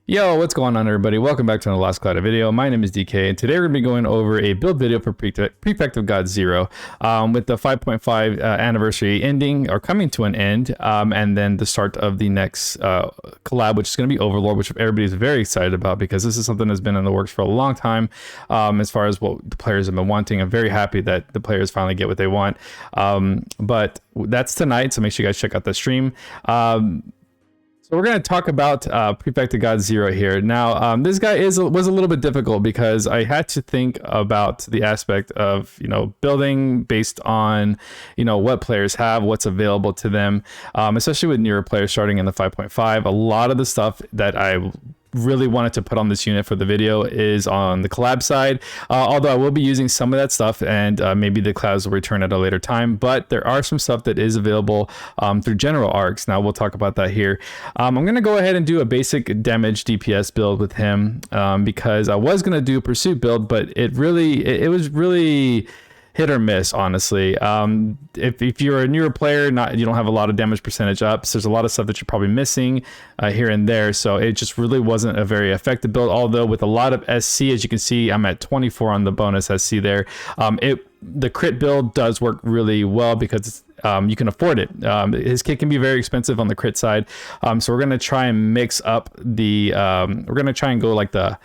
Yo, what's going on, everybody? Welcome back to another Last Cloudia video. My name is DK, and today we're going to be going over a build video for Prefect of God Zero, with the 5.5 anniversary ending or coming to an end, and then the start of the next collab, which is going to be Overlord, which everybody's very excited about because this is something that's been in the works for a long time. As far as what the players have been wanting, I'm very happy that the players finally get what they want. But that's tonight, so make sure you guys check out the stream. So we're going to talk about Prefect of God Zero here. Now, this guy was a little bit difficult because I had to think about the aspect of, building based on, what players have, what's available to them, especially with newer players starting in the 5.5. A lot of the stuff that I really wanted to put on this unit for the video is on the collab side, although I will be using some of that stuff, and maybe the collabs will return at a later time, but there are some stuff that is available through general arcs. Now we'll talk about that here. I'm gonna go ahead and do a basic damage DPS build with him, because I was gonna do a pursuit build, but it was really hit or miss, honestly. If you're a newer player, you don't have a lot of damage percentage ups, there's a lot of stuff that you're probably missing here and there, so it just really wasn't a very effective build. Although with a lot of SC, as you can see, I'm at 24 on the bonus SC there. The crit build does work really well because you can afford it. His kit can be very expensive on the crit side, so we're gonna try and mix up the we're gonna try and go like the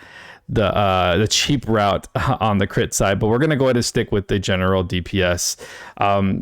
cheap route on the crit side, but we're going to go ahead and stick with the general DPS.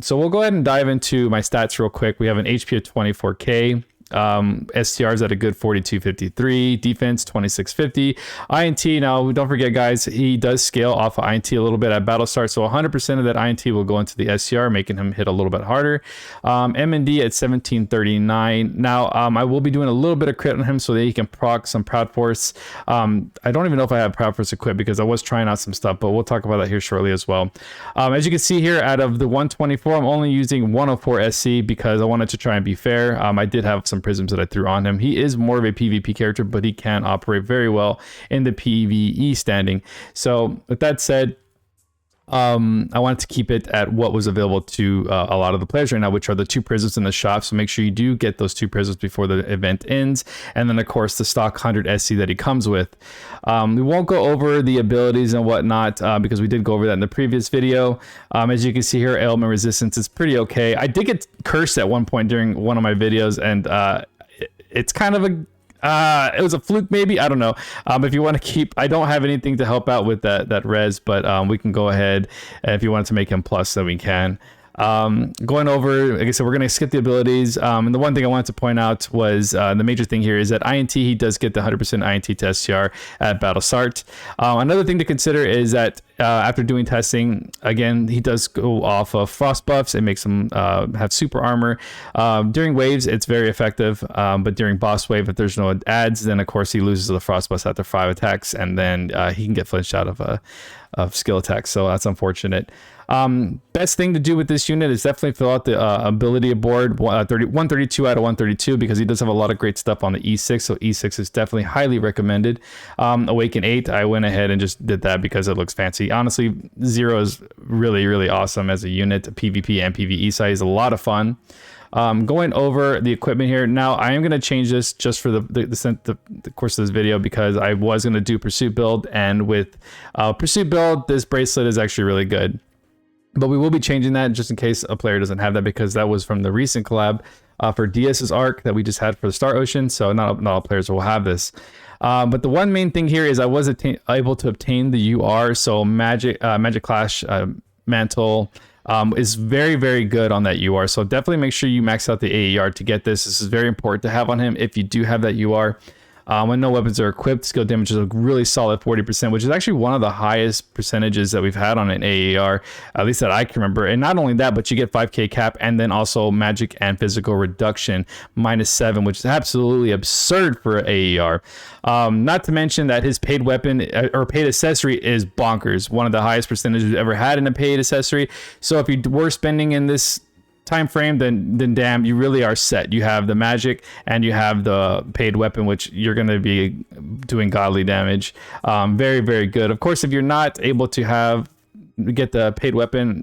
So we'll go ahead and dive into my stats real quick. We have an HP of 24k. STRs at a good 4253, defense 2650, INT. Now don't forget, guys, he does scale off of INT a little bit at battle start, so 100% of that INT will go into the STR, making him hit a little bit harder. MND at 1739. Now I will be doing a little bit of crit on him so that he can proc some Proud Force. I don't even know if I have Proud Force equipped because I was trying out some stuff, but we'll talk about that here shortly as well. As you can see here, out of the 124, I'm only using 104 SC because I wanted to try and be fair. I did have some prisms that I threw on him. He is more of a PvP character, but he can operate very well in the PvE standing. So with that said, I wanted to keep it at what was available to a lot of the players right now, which are the 2 prisms in the shop. So make sure you do get those 2 prisms before the event ends. And then of course the stock 100 SC that he comes with. We won't go over the abilities and whatnot because we did go over that in the previous video. As you can see here, ailment resistance is pretty okay. I did get cursed at one point during one of my videos, and it's kind of it was a fluke, maybe, I don't know. If you want to keep, I don't have anything to help out with that res, but we can go ahead, and if you wanted to make him plus, then we can. Going over, like I said, we're going to skip the abilities. And the one thing I wanted to point out was the major thing here is that INT, he does get the 100% INT to STR at battle start. Another thing to consider is that after doing testing, again, he does go off of frost buffs. It makes him have super armor. During waves, it's very effective, but during boss wave, if there's no adds, then of course he loses the frost buffs after 5 attacks, and then he can get flinched out of skill attacks, so that's unfortunate. Best thing to do with this unit is definitely fill out the ability board, 132 out of 132, because he does have a lot of great stuff on the E6, so E6 is definitely highly recommended. Awaken 8, I went ahead and just did that because it looks fancy. Honestly, Zero is really awesome as a unit. PvP and PvE side is a lot of fun. Going over the equipment here now, I am going to change this just for the course of this video because I was going to do pursuit build, and with pursuit build, this bracelet is actually really good. But we will be changing that just in case a player doesn't have that, because that was from the recent collab for DS's arc that we just had for the Star Ocean, so not all players will have this. But the one main thing here is I was able to obtain the UR, so Magic Clash Mantle is very good on that UR, so definitely make sure you max out the AER to get this. This is very important to have on him if you do have that UR. When no weapons are equipped, skill damage is a really solid 40%, which is actually one of the highest percentages that we've had on an AAR, at least that I can remember. And not only that, but you get 5k cap, and then also magic and physical reduction -7, which is absolutely absurd for AAR. Not to mention that his paid weapon or paid accessory is bonkers, one of the highest percentages we've ever had in a paid accessory. So if you were spending in this time frame, then damn, you really are set. You have the magic and you have the paid weapon, which you're going to be doing godly damage. Very good. Of course, if you're not able to have get the paid weapon,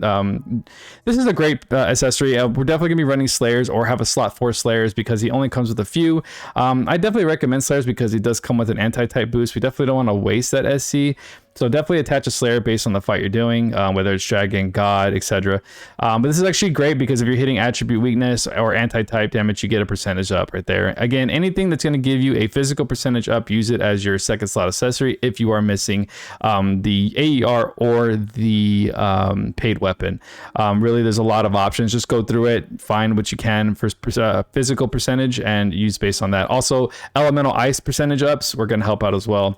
this is a great accessory. We're definitely gonna be running Slayers or have a slot for Slayers because he only comes with a few. I definitely recommend Slayers because he does come with an anti-type boost. We definitely don't want to waste that SC. So definitely attach a Slayer based on the fight you're doing, whether it's Dragon, God, etc. But this is actually great because if you're hitting attribute weakness or anti-type damage, you get a percentage up right there. Again, anything that's going to give you a physical percentage up, use it as your second slot accessory if you are missing the AER or the paid weapon. Really, there's a lot of options. Just go through it, find what you can for physical percentage and use based on that. Also, elemental ice percentage ups, we're going to help out as well.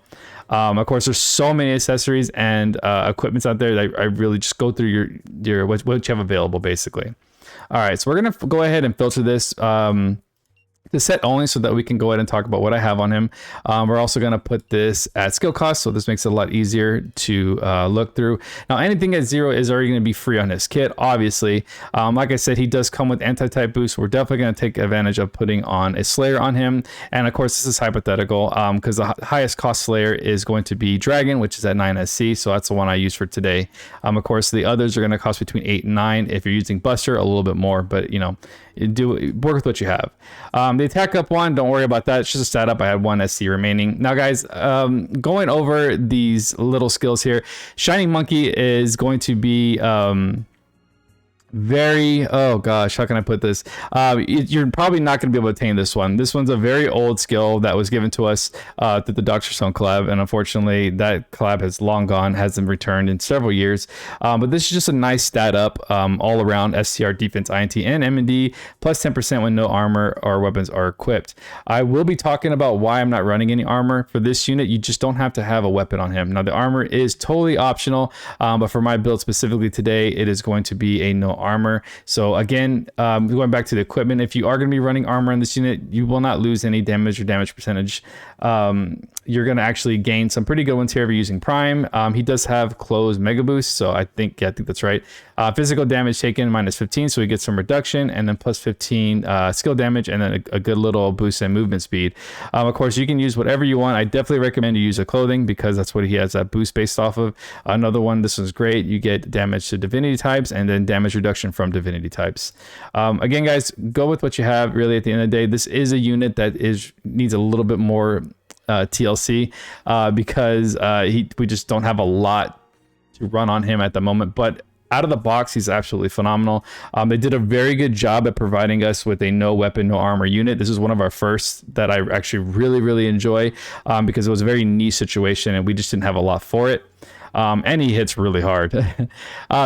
Of course, there's so many accessories and equipments out there that I really just go through your what you have available, basically. All right, so we're gonna go ahead and filter this to set only so that we can go ahead and talk about what I have on him. We're also going to put this at skill cost, so this makes it a lot easier to look through. Now, anything at 0 is already going to be free on his kit, obviously. Like I said, he does come with anti-type boost. We're definitely going to take advantage of putting on a Slayer on him. And of course, this is hypothetical because the highest cost Slayer is going to be Dragon, which is at 9 SC, so that's the one I use for today. Of course, the others are going to cost between 8 and 9. If you're using Buster, a little bit more, but you know, work with what you have. The attack up one, don't worry about that. It's just a stat up. I had 1 SC remaining. Now, guys, going over these little skills here, Shining Monkey is going to be very, oh gosh, how can I put this? You're probably not going to be able to attain this one. This one's a very old skill that was given to us through the Dr. Stone collab, and unfortunately that collab has long gone, hasn't returned in several years. But this is just a nice stat up all around STR, defense, INT, and M&D, plus 10% when no armor or weapons are equipped. I will be talking about why I'm not running any armor for this unit. You just don't have to have a weapon on him. Now, the armor is totally optional, but for my build specifically today, it is going to be a no armor. So again, going back to the equipment, if you are going to be running armor in this unit, you will not lose any damage or damage percentage. You're going to actually gain some pretty good ones here if you're using Prime. He does have closed mega boost, so I think that's right. Physical damage taken -15, so we get some reduction, and then plus 15 skill damage, and then a good little boost in movement speed. Of course, you can use whatever you want. I definitely recommend you use a clothing because that's what he has that boost based off of. Another one, this one's great. You get damage to divinity types and then damage reduction from divinity types. Again, guys, go with what you have. Really, at the end of the day, this is a unit that needs a little bit more TLC because we just don't have a lot to run on him at the moment. But out of the box, he's absolutely phenomenal. They did a very good job at providing us with a no weapon, no armor unit. This is one of our first that I actually really enjoy because it was a very niche situation and we just didn't have a lot for it. And he hits really hard.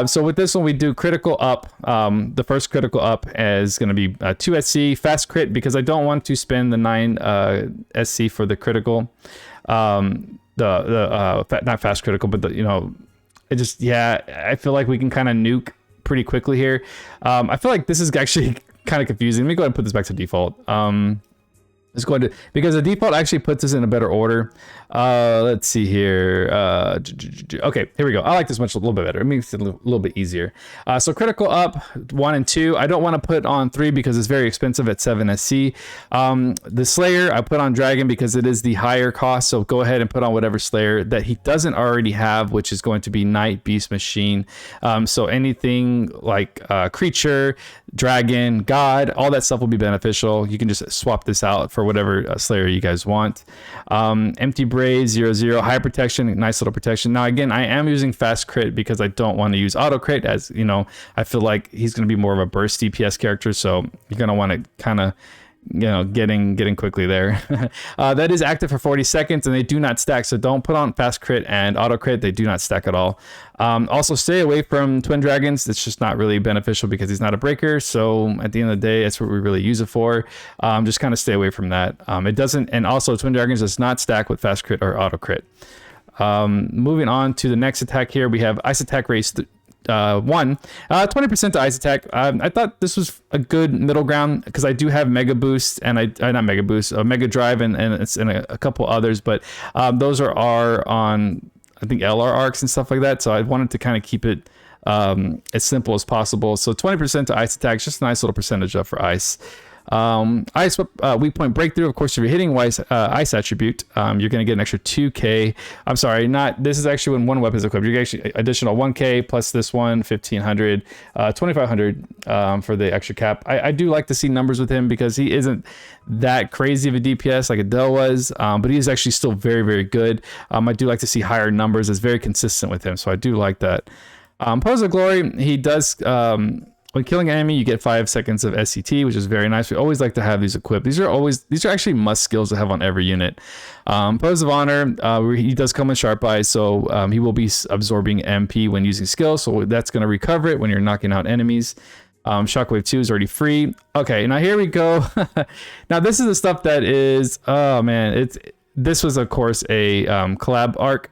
So with this one, we do critical up. The first critical up is going to be 2 SC, fast crit, because I don't want to spend the 9 SC for the critical. Not fast critical, but I feel like we can kind of nuke pretty quickly here. I feel like this is actually kind of confusing. Let me go ahead and put this back to default. It's going to, because the default actually puts us in a better order. Let's see here. Okay, here we go. I like this much a little bit better. It makes it a little bit easier. So critical up 1 and 2. I don't want to put on 3 because it's very expensive at 7 SC. The Slayer I put on Dragon because it is the higher cost. So go ahead and put on whatever Slayer that he doesn't already have, which is going to be Knight, Beast, Machine. So anything like creature, Dragon, God, all that stuff will be beneficial. You can just swap this out for whatever Slayer you guys want. Empty Braid 0/0, high protection, nice little protection. Now again, I am using fast crit because I don't want to use auto crit, as you know, I feel like he's going to be more of a burst DPS character, so you're going to want to kind of getting quickly there. That is active for 40 seconds and they do not stack, so don't put on fast crit and auto crit. They do not stack at all. Also stay away from twin dragons. It's just not really beneficial because he's not a breaker, so at the end of the day, that's what we really use it for. Just kind of stay away from that. It doesn't, and also twin dragons does not stack with fast crit or auto crit. Moving on to the next attack here, we have ice attack race 1, 20% to ice attack. I thought this was a good middle ground because I do have mega boost and not mega boost, mega drive and it's in a couple others, but those are on I think LR arcs and stuff like that. So I wanted to kind of keep it as simple as possible. So 20% to ice attack, just a nice little percentage up for ice. Ice weak point breakthrough. Of course, if you're hitting ice attribute, you're going to get an extra 2k. I'm sorry, not this is actually when one weapon is equipped. You get actually additional 1k plus this one 1500, 2500 for the extra cap. I do like to see numbers with him because he isn't that crazy of a DPS like Adele was, but he is actually still very, very good. I do like to see higher numbers. It's very consistent with him, so I do like that. Pose of Glory, he does. When killing an enemy, you get 5 seconds of SCT, which is very nice. We always like to have these equipped. These are actually must skills to have on every unit. Pose of Honor, he does come with Sharp Eyes, so he will be absorbing MP when using skills, so that's going to recover it when you're knocking out enemies. Shockwave 2 is already free. Okay, now here we go. Now this is the stuff that is, oh man, this was of course a collab arc,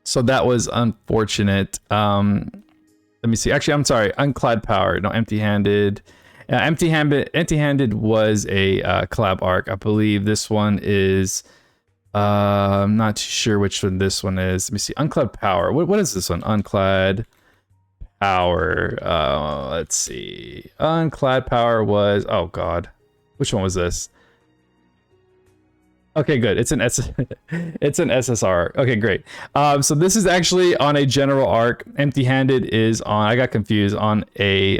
so that was unfortunate. Let me see. Actually, I'm sorry. Unclad Power. No, Empty-Handed. Empty-Handed was a collab arc. I believe this one is. I'm not too sure which one this one is. Let me see. Unclad Power. What is this one? Unclad Power. Let's see. Unclad Power was. Oh God, which one was this? Okay, good. It's an SSR. Okay, great. So this is actually on a general arc. Empty-Handed is on. I got confused on a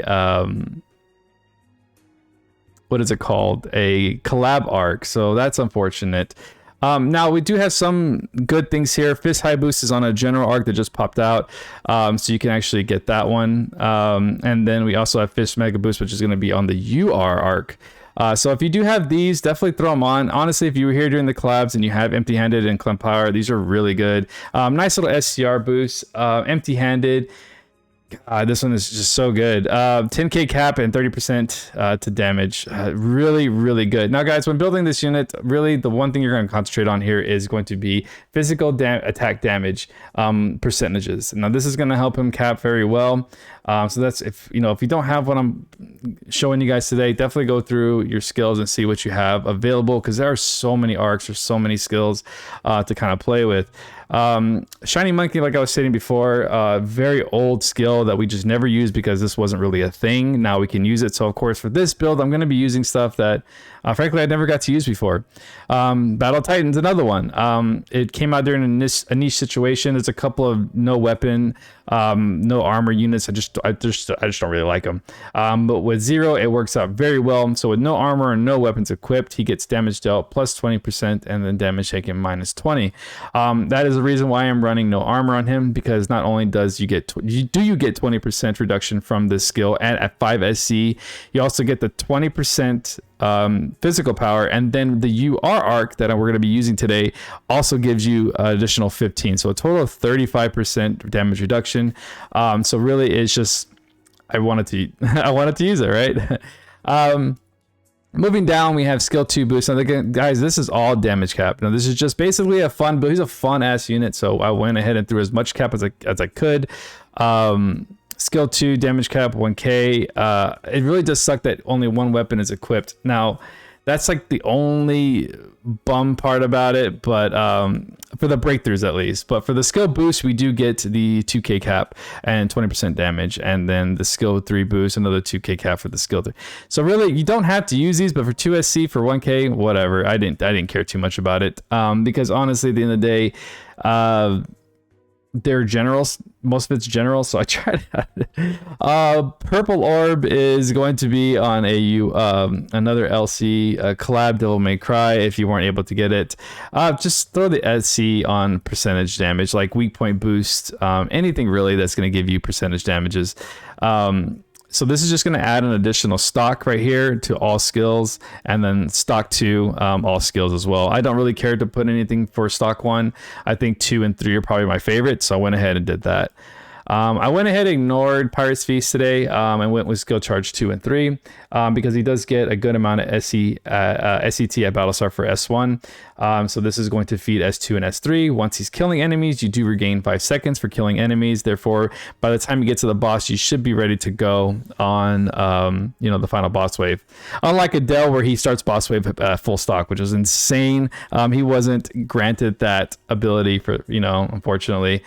what is it called? A collab arc. So that's unfortunate. Now we do have some good things here. Fist High Boost is on a general arc that just popped out, so you can actually get that one. And then we also have Fist Mega Boost, which is going to be on the UR arc. So if you do have these, definitely throw them on. Honestly, if you were here during the collabs and you have Empty-Handed and Clem Power, these are really good. Nice little SCR boost. Empty-Handed. This one is just so good. 10k cap and 30% to damage. Really, really good. Now, guys, when building this unit, really the one thing you're going to concentrate on here is going to be physical attack damage percentages. Now, this is going to help him cap very well. So that's if you don't have what I'm showing you guys today, definitely go through your skills and see what you have available, because there are so many arcs, there's so many skills to kind of play with. Shiny Monkey, like I was stating before, very old skill that we just never used because this wasn't really a thing. Now we can use it. So of course for this build, I'm going to be using stuff that frankly I never got to use before. Battle Titan's another one. It came out during a niche situation. There's a couple of no weapon, no armor units. I just don't really like them. But with Zero, it works out very well. So with no armor and no weapons equipped, he gets damage dealt plus 20% and then damage taken minus 20. That is the reason why I'm running no armor on him, because not only does you get 20% reduction from this skill, and at 5 SC, you also get the 20% physical power, and then the UR arc that we're going to be using today also gives you additional 15, so a total of 35% damage reduction. So really it's just I wanted to use it, right? Moving down, we have skill 2 boost. Now, guys, this is all damage cap. Now, this is just basically a fun build. He's a fun ass unit, so I went ahead and threw as much cap as I could. Skill 2 damage cap 1k. It really does suck that only one weapon is equipped. Now, that's like the only bum part about it, but for the breakthroughs at least. But for the skill boost, we do get the 2k cap and 20% damage, and then the skill 3 boost, another 2k cap for the skill 3. So really, you don't have to use these, but for 2SC for 1k, whatever. I didn't care too much about it, because honestly, at the end of the day, they're generals. Most of it's general, so I tried Purple Orb is going to be on another LC collab, Devil May Cry. If you weren't able to get it, just throw the SC on percentage damage, like weak point boost, anything really that's going to give you percentage damages. So this is just going to add an additional stock right here to all skills, and then stock 2, all skills as well. I don't really care to put anything for stock 1. I think 2 and 3 are probably my favorite, so I went ahead and did that. I went ahead and ignored Pirate's Feast today, and went with skill charge 2 and 3, because he does get a good amount of SCT at Battlestar for S1. So this is going to feed S2 and S3. Once he's killing enemies, you do regain 5 seconds for killing enemies. Therefore, by the time you get to the boss, you should be ready to go on, the final boss wave. Unlike Adele, where he starts boss wave full stock, which is insane. He wasn't granted that ability for, unfortunately.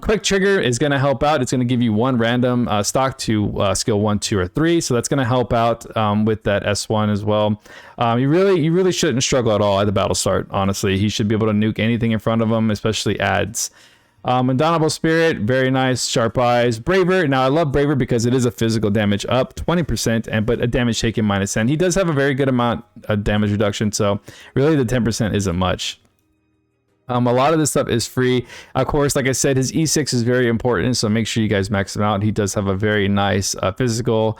Quick trigger is going to help out. It's going to give you one random stock to skill 1, 2, or 3. So that's going to help out with that S1 as well. You really shouldn't struggle at all at the battle start. Honestly, he should be able to nuke anything in front of him, especially ads. Indomitable Spirit, very nice. Sharp Eyes. Braver. Now, I love Braver because it is a physical damage up 20%, but a damage taken -10. He does have a very good amount of damage reduction, so really the 10% isn't much. A lot of this stuff is free. Of course, like I said, his E6 is very important, so make sure you guys max him out. He does have a very nice physical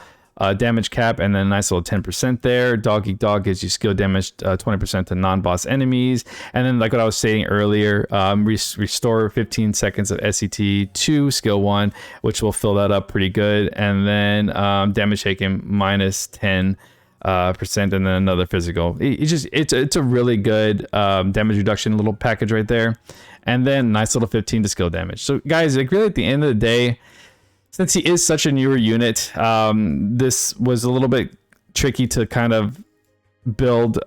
damage cap, and then a nice little 10% there. Dog Eat Dog gives you skill damage 20% to non-boss enemies. And then, like what I was saying earlier, restore 15 seconds of SCT to skill 1, which will fill that up pretty good. And then damage taken -10%, and then another physical. It's a really good damage reduction little package right there. And then nice little 15 to skill damage. So guys, like really at the end of the day, since he is such a newer unit, this was a little bit tricky to kind of build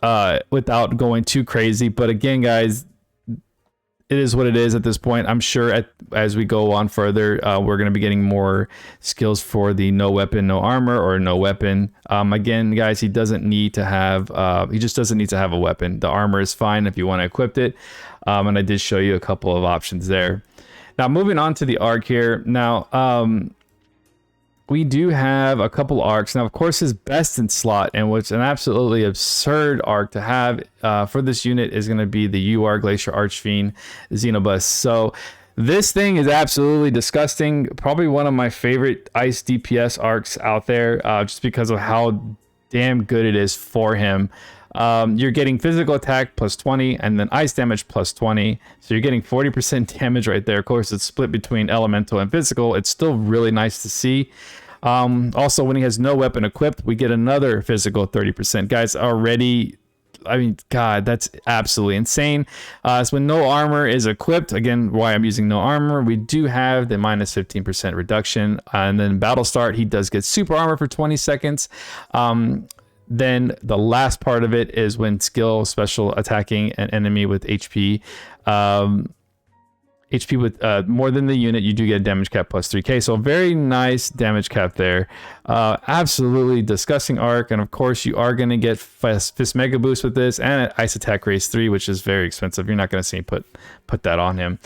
without going too crazy. But again, guys, it is what it is at this point. I'm sure as we go on further, we're going to be getting more skills for the no weapon, no armor, or no weapon. Again, guys, he doesn't need to have, he just doesn't need to have a weapon. The armor is fine if you want to equip it. And I did show you a couple of options there. Now, moving on to the arc here. Now, we do have a couple arcs. Now, of course, his best in slot, and what's an absolutely absurd arc to have for this unit is going to be the UR Glacier Archfiend Xenobus. So this thing is absolutely disgusting. Probably one of my favorite ice DPS arcs out there, just because of how damn good it is for him. You're getting physical attack +20 and then ice damage +20. So you're getting 40% damage right there. Of course, it's split between elemental and physical. It's still really nice to see. Also, when he has no weapon equipped, we get another physical 30%. Guys, already, I mean, God, that's absolutely insane. So when no armor is equipped, again, why I'm using no armor, we do have the -15% reduction. And then battle start, he does get super armor for 20 seconds. Then the last part of it is when skill special attacking an enemy with HP. HP with more than the unit, you do get a damage cap +3k. So very nice damage cap there. Absolutely disgusting arc. And of course, you are going to get Fist Mega Boost with this and an Ice Attack Raise 3, which is very expensive. You're not going to see me put that on him.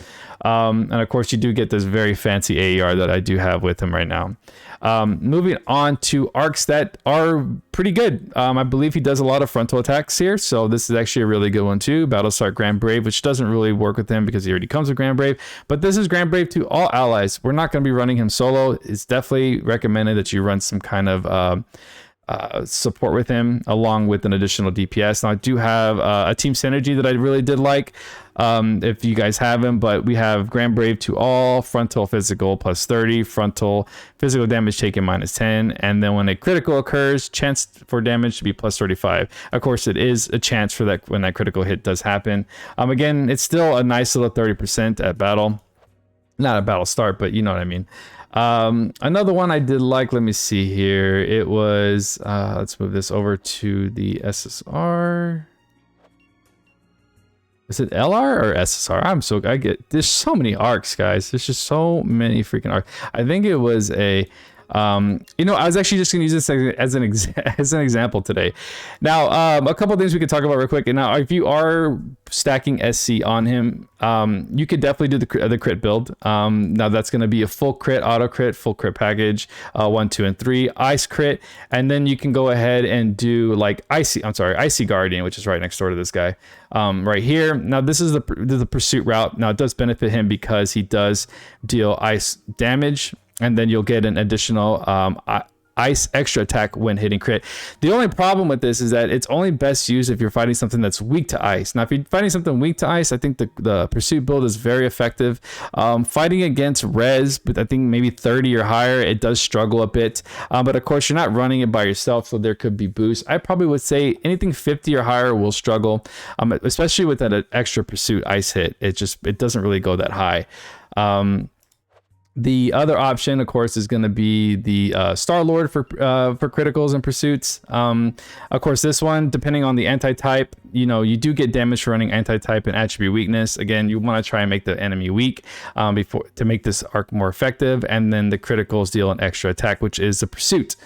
And of course, you do get this very fancy AER that I do have with him right now. Moving on to arcs that are pretty good. I believe he does a lot of frontal attacks here, so this is actually a really good one too. Battlestar Grand Brave, which doesn't really work with him because he already comes with Grand Brave, but this is Grand Brave to all allies. We're not going to be running him solo. It's definitely recommended that you run some kind of support with him along with an additional DPS. Now I do have a team synergy that I really did like, if you guys have him, but we have Grand Brave to all, frontal physical +30, frontal physical damage taken -10, and then when a critical occurs, chance for damage to be +35. Of course, it is a chance for that when that critical hit does happen. Again, it's still a nice little 30% at battle, not a battle start, but you know what I mean. Another one I did like, let me see here, it was let's move this over to the SSR. Is it LR or SSR? There's so many arcs, guys. There's just so many freaking arcs. I think it was a you know, I was actually just going to use this as an example today. Now, a couple of things we could talk about real quick. And now, if you are stacking SC on him, you could definitely do the crit build. Now, that's going to be a full crit, auto crit, full crit package, 1, 2, and 3, ice crit, and then you can go ahead and do like Icy Guardian, which is right next door to this guy, right here. Now, this is the pursuit route. Now, it does benefit him because he does deal ice damage, and then you'll get an additional ice extra attack when hitting crit. The only problem with this is that it's only best used if you're fighting something that's weak to ice. Now, if you're fighting something weak to ice, I think the pursuit build is very effective. Fighting against res, but I think maybe 30 or higher, it does struggle a bit. But of course, you're not running it by yourself, so there could be boosts. I probably would say anything 50 or higher will struggle, especially with that extra pursuit ice hit. It doesn't really go that high. The other option, of course, is going to be the Star Lord for criticals and pursuits. Of course, this one, depending on the anti-type, you know, you do get damage for running anti-type and attribute weakness. Again, you want to try and make the enemy weak before to make this arc more effective, and then the criticals deal an extra attack, which is the pursuit.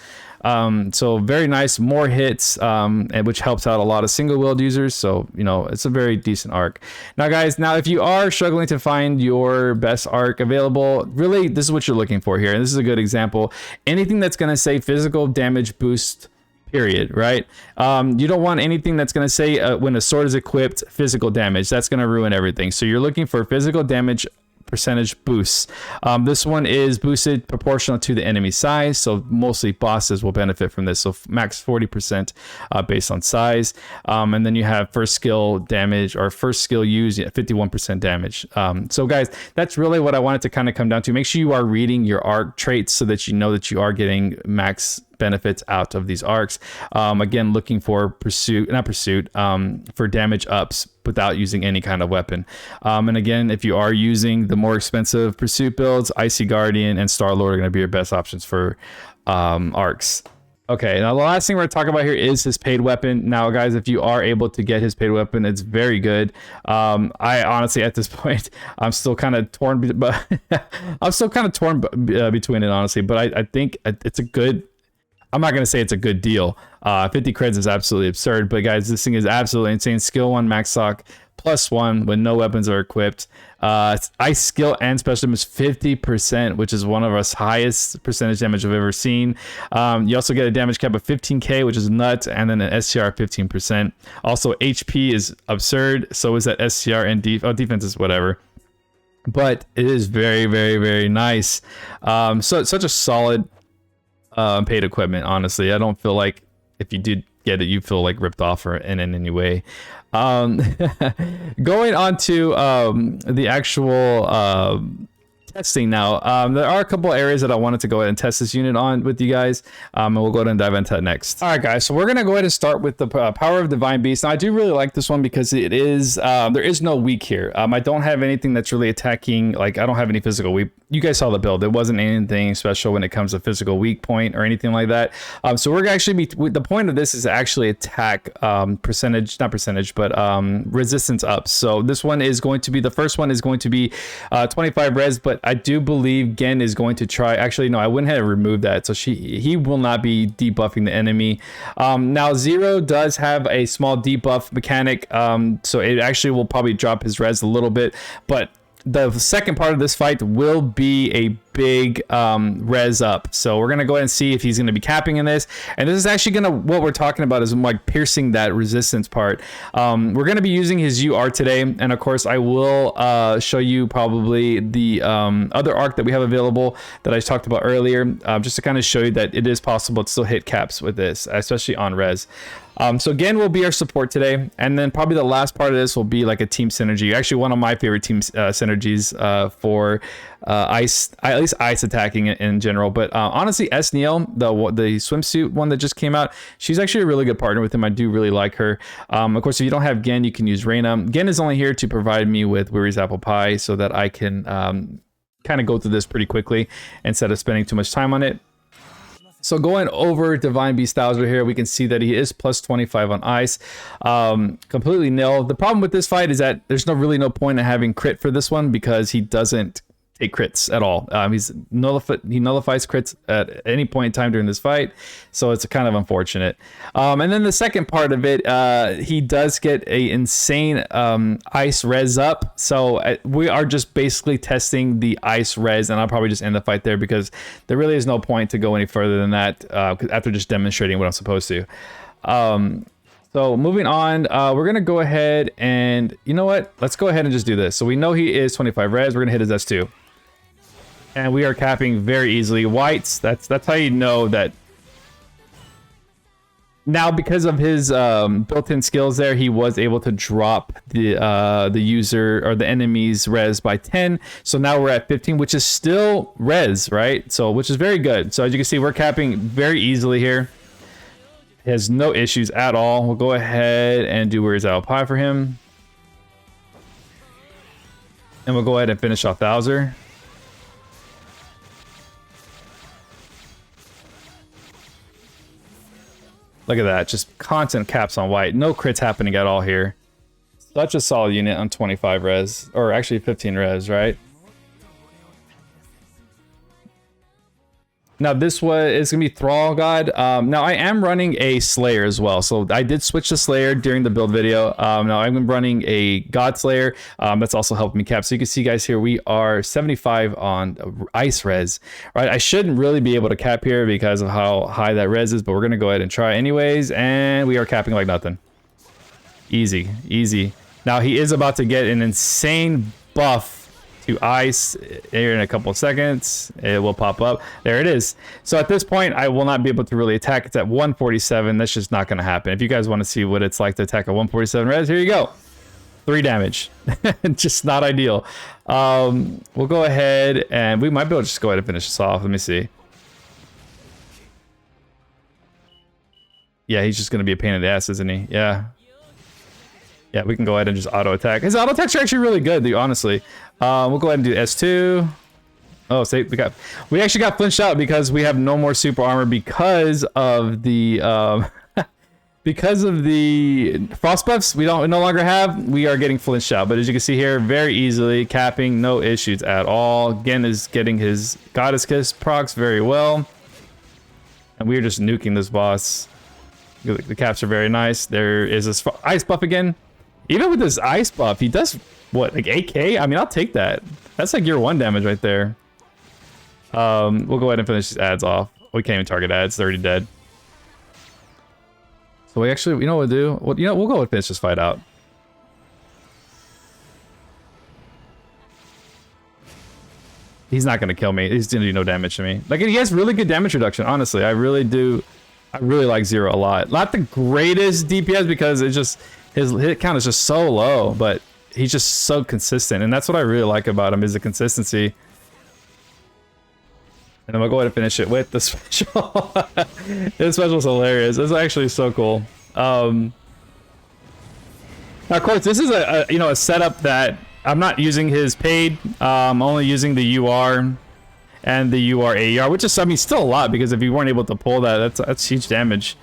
So very nice, more hits, and which helps out a lot of single wield users. So, you know, it's a very decent arc. Now, guys, if you are struggling to find your best arc available, really, this is what you're looking for here. And this is a good example. Anything that's going to say physical damage boost, period, right? You don't want anything that's going to say when a sword is equipped, physical damage. That's going to ruin everything. So you're looking for physical damage percentage boosts. This one is boosted proportional to the enemy size, so mostly bosses will benefit from this. So max 40% based on size, and then you have first skill damage or first skill use 51% damage. So guys, that's really what I wanted to kind of come down to. Make sure you are reading your arc traits so that you know that you are getting max benefits out of these arcs. Again, looking for for damage ups without using any kind of weapon. And again, if you are using the more expensive pursuit builds, Icy Guardian and Star Lord are going to be your best options for arcs. Okay, now the last thing we're going to talk about here is his paid weapon. Now, guys, if you are able to get his paid weapon, it's very good. I honestly, at this point, I'm still kind of torn, but I'm still kind of torn between it, honestly. But I think it's a good. I'm not going to say it's a good deal. 50 creds is absolutely absurd, but guys, this thing is absolutely insane. Skill 1 max sock +1 when no weapons are equipped. Ice skill and special damage 50%, which is one of our highest percentage damage I've ever seen. You also get a damage cap of 15k, which is nuts, and then an STR 15%. Also, HP is absurd. So is that STR and defense is whatever. But it is very, very, very nice. So it's such a solid paid equipment. Honestly, I don't feel like if you did get it, you feel like ripped off or in any way. Going on to the actual testing now, there are a couple areas that I wanted to go ahead and test this unit on with you guys, and we'll go ahead and dive into that next. All right, guys, so we're gonna go ahead and start with the power of Divine Beast. Now, I do really like this one because it is there is no weak here. I don't have anything that's really attacking, like I don't have any physical weak. You guys saw the build. There wasn't anything special when it comes to physical weak point or anything like that. So we're actually the point of this is to actually attack percentage, not percentage, but resistance up. So this one is going to be, the first one is going to be 25 res, but I do believe Gen is going to try. Actually, no, I went ahead and removed that. So he will not be debuffing the enemy. Now Zero does have a small debuff mechanic, so it actually will probably drop his res a little bit, but the second part of this fight will be a big res up. So we're going to go ahead and see if he's going to be capping in this. And this is actually going to, what we're talking about is like piercing that resistance part. We're going to be using his UR today. And of course, I will show you probably the other arc that we have available that I talked about earlier, just to kind of show you that it is possible to still hit caps with this, especially on res. So again, will be our support today, and then probably the last part of this will be like a team synergy. Actually, one of my favorite team synergies for ice, at least ice attacking in general. But honestly, S. Neil, the swimsuit one that just came out, she's actually a really good partner with him. I do really like her. Of course, if you don't have Gen, you can use Reyna. Gen is only here to provide me with Weary's apple pie so that I can kind of go through this pretty quickly instead of spending too much time on it. So going over Divine Beast Bowser here, we can see that he is plus 25 on ice, completely nil. The problem with this fight is that there's really no point in having crit for this one because he doesn't take crits at all. He nullifies crits at any point in time during this fight, so it's kind of unfortunate. And then the second part of it, he does get a insane ice res up, so we are just basically testing the ice res, and I'll probably just end the fight there because there really is no point to go any further than that after just demonstrating what I'm supposed to. So moving on, we're going to go ahead and, you know what? Let's go ahead and just do this. So we know he is 25 res. We're going to hit his S2. And we are capping very easily. Whites, that's how you know that. Now, because of his built-in skills there, he was able to drop the user or the enemy's res by 10. So now we're at 15, which is still res, right? So which is very good. So as you can see, we're capping very easily here. He has no issues at all. We'll go ahead and do Where's Apple Pie for him. And we'll go ahead and finish off Bowser. Look at that, just constant caps on white. No crits happening at all here. Such a solid unit on 25 res, or actually 15 res, right? Now this is gonna be Thrall God. Now I am running a Slayer as well, so I did switch to Slayer during the build video. Now I'm running a God Slayer. That's also helping me cap. So you can see, guys, here we are 75 on Ice res. Right, I shouldn't really be able to cap here because of how high that res is, but we're gonna go ahead and try anyways, and we are capping like nothing. Easy, easy. Now he is about to get an insane buff to ice here in a couple of seconds. It will pop up. There it is. So at this point, I will not be able to really attack. It's at 147. That's just not going to happen. If you guys want to see what it's like to attack a 147 res, here you go. 3 damage. Just not ideal. We'll go ahead and we might be able to just go ahead and finish this off. Let me see. Yeah, he's just going to be a pain in the ass, isn't he? Yeah. Yeah, we can go ahead and just auto attack. His auto attacks are actually really good, dude, honestly. We'll go ahead and do S2. Oh, see, we actually got flinched out because we have no more super armor because of the because of the frost buffs we no longer have. We are getting flinched out, but as you can see here, very easily capping, no issues at all. Gen is getting his Goddess Kiss procs very well, and we are just nuking this boss. The caps are very nice. There is this ice buff again. Even with this ice buff, he does, what, like 8k? I mean, I'll take that. That's like year 1 damage right there. We'll go ahead and finish these ads off. We can't even target ads. They're already dead. So we actually, you know what we'll do? Well, you know, we'll go and finish this fight out. He's not going to kill me. He's going to do no damage to me. Like, he has really good damage reduction, honestly. I really do. I really like Zero a lot. Not the greatest DPS because it's just... his hit count is just so low, but he's just so consistent, and that's what I really like about him, is the consistency. And then we'll go ahead and finish it with the special. This special is hilarious. It's actually so cool. Now, of course, this is a setup that I'm not using his paid. I'm only using the UR and the UR AER, which is, I mean, still a lot, because if you weren't able to pull that, that's huge damage.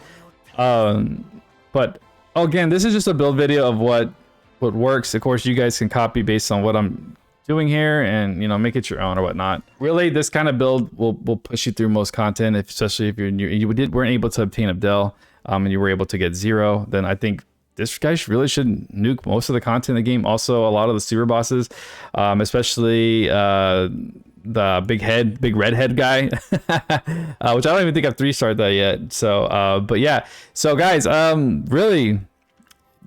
But again, this is just a build video of what works. Of course, you guys can copy based on what I'm doing here, and make it your own or whatnot. Really, this kind of build will push you through most content, especially if you weren't able to obtain Abdel, and you were able to get 0. Then I think this guy really should nuke most of the content in the game. Also, a lot of the super bosses, especially the big redhead guy, which I don't even think I've 3-starred that yet. So but yeah, so guys, really,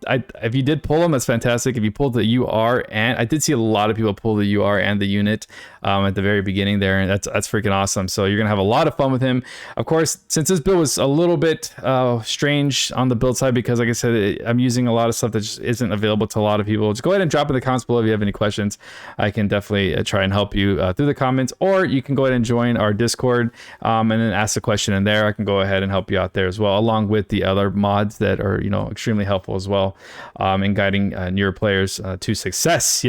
if you did pull them, that's fantastic. If you pulled the UR, and I did see a lot of people pull the UR and the unit at the very beginning there, and that's freaking awesome. So you're gonna have a lot of fun with him. Of course, since this build was a little bit strange on the build side, because like I said, I'm using a lot of stuff that just isn't available to a lot of people. Just go ahead and drop in the comments below if you have any questions. I can definitely try and help you through the comments, or you can go ahead and join our Discord and then ask the question in there. I can go ahead and help you out there as well, along with the other mods that are extremely helpful as well in guiding newer players to success.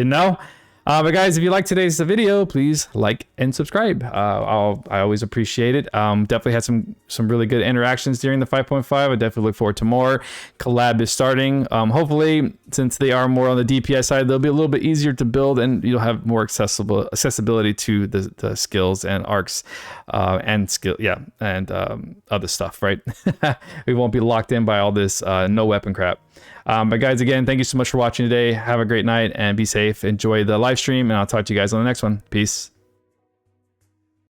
But guys, if you like today's video, please like and subscribe. I always appreciate it. Definitely had some really good interactions during the 5.5. I definitely look forward to more. Collab is starting. Hopefully, since they are more on the DPS side, they'll be a little bit easier to build, and you'll have more accessibility to the skills and arcs and other stuff, right? We won't be locked in by all this no weapon crap. But guys, again, thank you so much for watching today. Have a great night and be safe. Enjoy the live stream, and I'll talk to you guys on the next one. Peace.